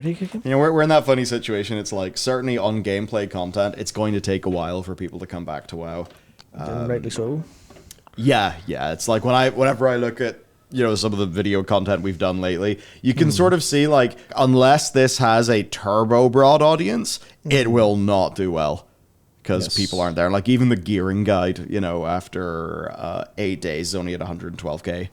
You know, we're in that funny situation. It's like, certainly on gameplay content, it's going to take a while for people to come back to WoW. Rightly so. Yeah. It's like whenever I look at, you know, some of the video content we've done lately, you can sort of see, like, unless this has a turbo broad audience, it will not do well. Because people aren't there. Like, even the gearing guide, you know, after 8 days is only at 112k.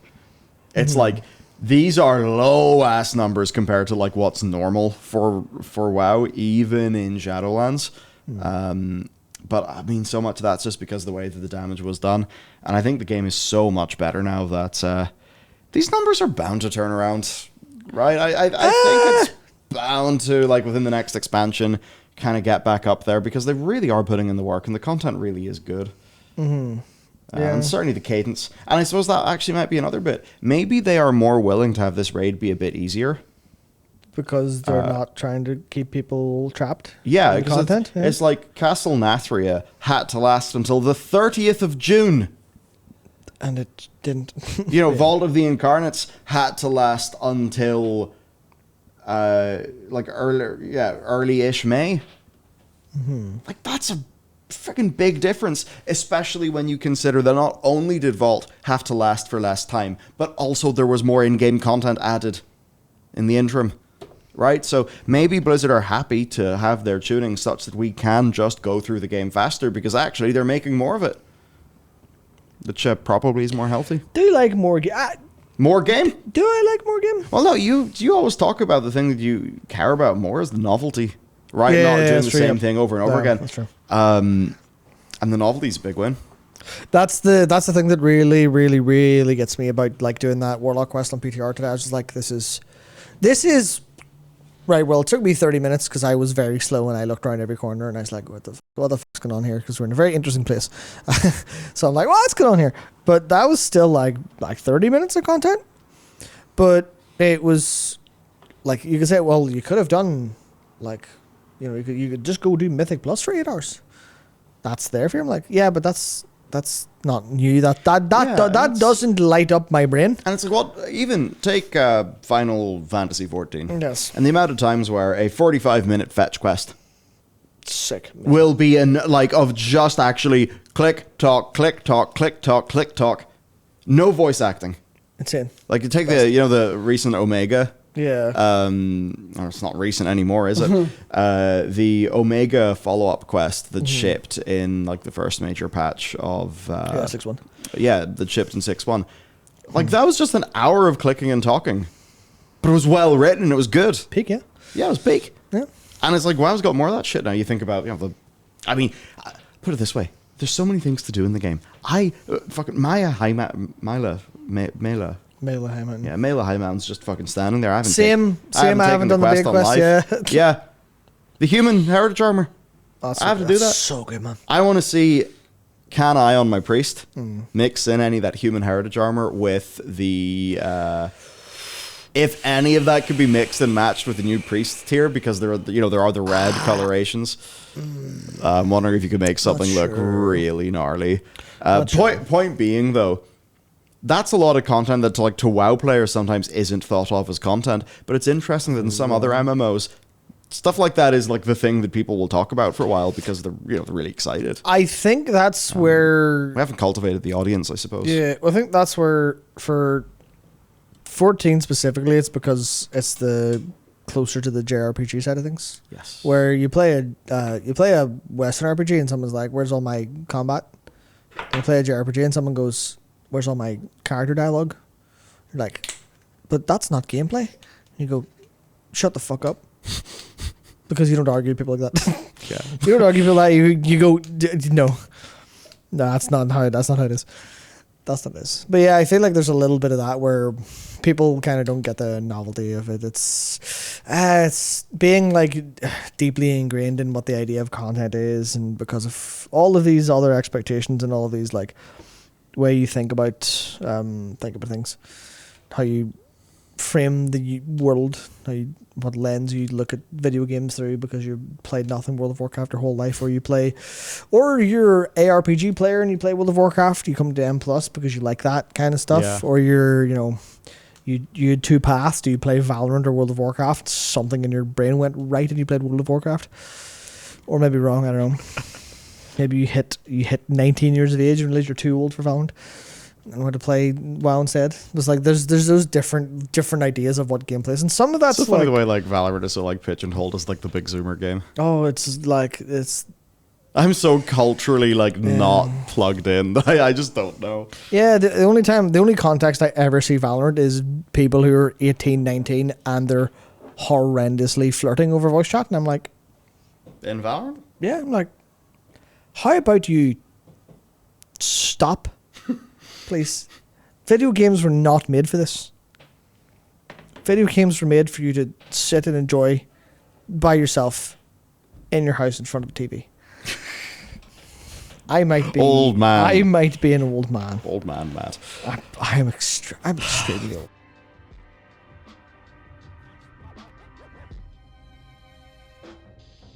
It's like, these are low-ass numbers compared to, like, what's normal for WoW, even in Shadowlands. But, I mean, so much of that's just because of the way that the damage was done. And I think the game is so much better now that these numbers are bound to turn around, right? I think it's bound to, like, within the next expansion, kind of get back up there, because they really are putting in the work and the content really is good. And certainly the cadence. And I suppose that actually might be another bit. Maybe they are more willing to have this raid be a bit easier. Because they're not trying to keep people trapped. Yeah, in content. It's like Castle Nathria had to last until the 30th of June. And it didn't. You know, Vault of the Incarnates had to last until like early-ish May. Like, that's a freaking big difference, especially when you consider that not only did Vault have to last for less time, but also there was more in-game content added in the interim, right? So maybe Blizzard are happy to have their tuning such that we can just go through the game faster, because actually they're making more of it, which probably is more healthy. Do you like more more game? Do I like more game? Well, no, you always talk about the thing that you care about more is the novelty, right? Yeah, not doing the true, same thing over and over again. That's true. And the novelty's a big win. That's the thing that really, really, really gets me about, like, doing that Warlock Quest on PTR today. I was just like, this is right. Well, it took me 30 minutes because I was very slow and I looked around every corner and I was like, what the fuck's going on here? Because we're in a very interesting place. So I'm like, what's going on here? But that was still like 30 minutes of content. But it was like, you could say, well, you could have done, like, you know, you could just go do Mythic Plus for 8 hours. That's there for you. I'm like, yeah, but that's not new. That doesn't light up my brain. And it's like, what? Even take Final Fantasy 14. Yes. And the amount of times where a 45-minute fetch quest Sick. will be of just actually click, talk, click, talk, click, talk, click, talk. No voice acting. Insane. Like, you take the recent Omega. Yeah. Or it's not recent anymore, is it? The Omega follow-up quest that shipped in, like, the first major patch of 6.1. Yeah, that shipped in 6.1. Like, that was just an hour of clicking and talking, but it was well written and it was good. Peak, yeah. Yeah, it was peak. Yeah. And it's like, WoW's got more of that shit now. You think about, put it this way: there's so many things to do in the game. Mela Mela Hyman. Yeah, Mela Hyman's just fucking standing there. I haven't done the big quest, yeah. Yeah. The human heritage armor. I have to do that. So good, man. I want to see, can I, on my priest, mix in any of that human heritage armor with the, if any of that could be mixed and matched with the new priest tier, because there are the red colorations. I'm wondering if you could make something look really gnarly. Point being, though, that's a lot of content that to WoW players sometimes isn't thought of as content, but it's interesting that in some other MMOs, stuff like that is like the thing that people will talk about for a while because they're really excited. I think that's where we haven't cultivated the audience, I suppose. Yeah, well, I think that's where for 14 specifically, it's because it's the closer to the JRPG side of things. Yes. Where you play a Western RPG and someone's like, "Where's all my combat?" And you play a JRPG and someone goes, "Where's all my character dialogue?" You're like, "But that's not gameplay." And you go, "Shut the fuck up," because you don't argue with people like that. Yeah. You don't argue with people like you go, no, that's not how it is. That's not it. But yeah, I feel like there's a little bit of that where people kind of don't get the novelty of it. It's being like deeply ingrained in what the idea of content is, and because of all of these other expectations and all of these like way you think about things, how you frame the world, what lens you look at video games through, because you played nothing World of Warcraft your whole life, or you're ARPG player and you play World of Warcraft, you come to M+ because you like that kind of stuff, or you're you had two paths. Do you play Valorant or World of Warcraft? Something in your brain went right and you played World of Warcraft. Or maybe wrong, I don't know. Maybe you hit 19 years of age and realize you're too old for Valorant and want to play WoW instead. It was like there's those different ideas of what gameplay is, and some of that's so funny like, the way like Valorant is so like pigeonholed as like the big Zoomer game. oh, it's I'm so culturally like not plugged in. I just don't know. yeah. The only context I ever see Valorant is people who are 18, 19 and they're horrendously flirting over voice chat, and I'm like, In Valorant? yeah, I'm like, how about you stop, please? Video games were not made for this. Video games were made for you to sit and enjoy by yourself in your house in front of a TV. I might be old man. I might be an old man. Old man, Matt. I'm extremely old.